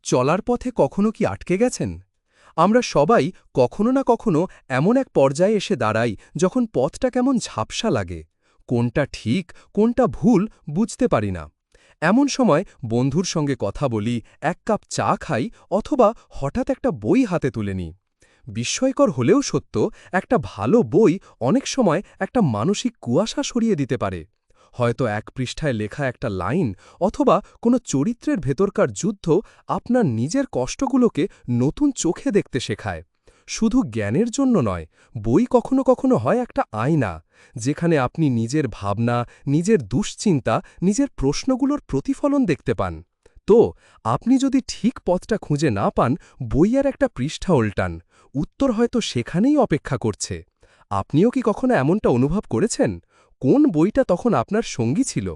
চলার পথে কখনো কি আটকে গেছেন? আমরা সবাই কখনো না কখনো এমন এক পর্যায়ে এসে দাঁড়াই যখন পথটা কেমন ঝাপসা লাগে। কোনটা ঠিক, কোনটা ভুল বুঝতে পারি না। এমন সময় বন্ধুর সঙ্গে কথা বলি, এক কাপ চা খাই অথবা হঠাৎ একটা বই হাতে তুলে নিই। বিস্ময়কর হলেও সত্য, একটা ভালো বই অনেক সময় একটা মানসিক কুয়াশা সরিয়ে দিতে পারে। হয়তো এক পৃষ্ঠায় লেখা একটা লাইন অথবা কোনো চরিত্রের ভেতরকার যুদ্ধ আপনার নিজের কষ্টগুলোকে নতুন চোখে দেখতে শেখায়। শুধু জ্ঞানের জন্য নয়, বই কখনো কখনো হয় একটা আয়না, যেখানে আপনি নিজের ভাবনা, নিজের দুশ্চিন্তা, নিজের প্রশ্নগুলোর প্রতিফলন দেখতে পান। তো আপনি যদি ঠিক পথটা খুঁজে না পান, বইয়ের একটা পৃষ্ঠা উল্টান, উত্তর হয়তো সেখানেই অপেক্ষা করছে। আপনিও কি কখনো এমনটা অনুভব করেছেন? কোন বইটা তখন আপনার সঙ্গী ছিল?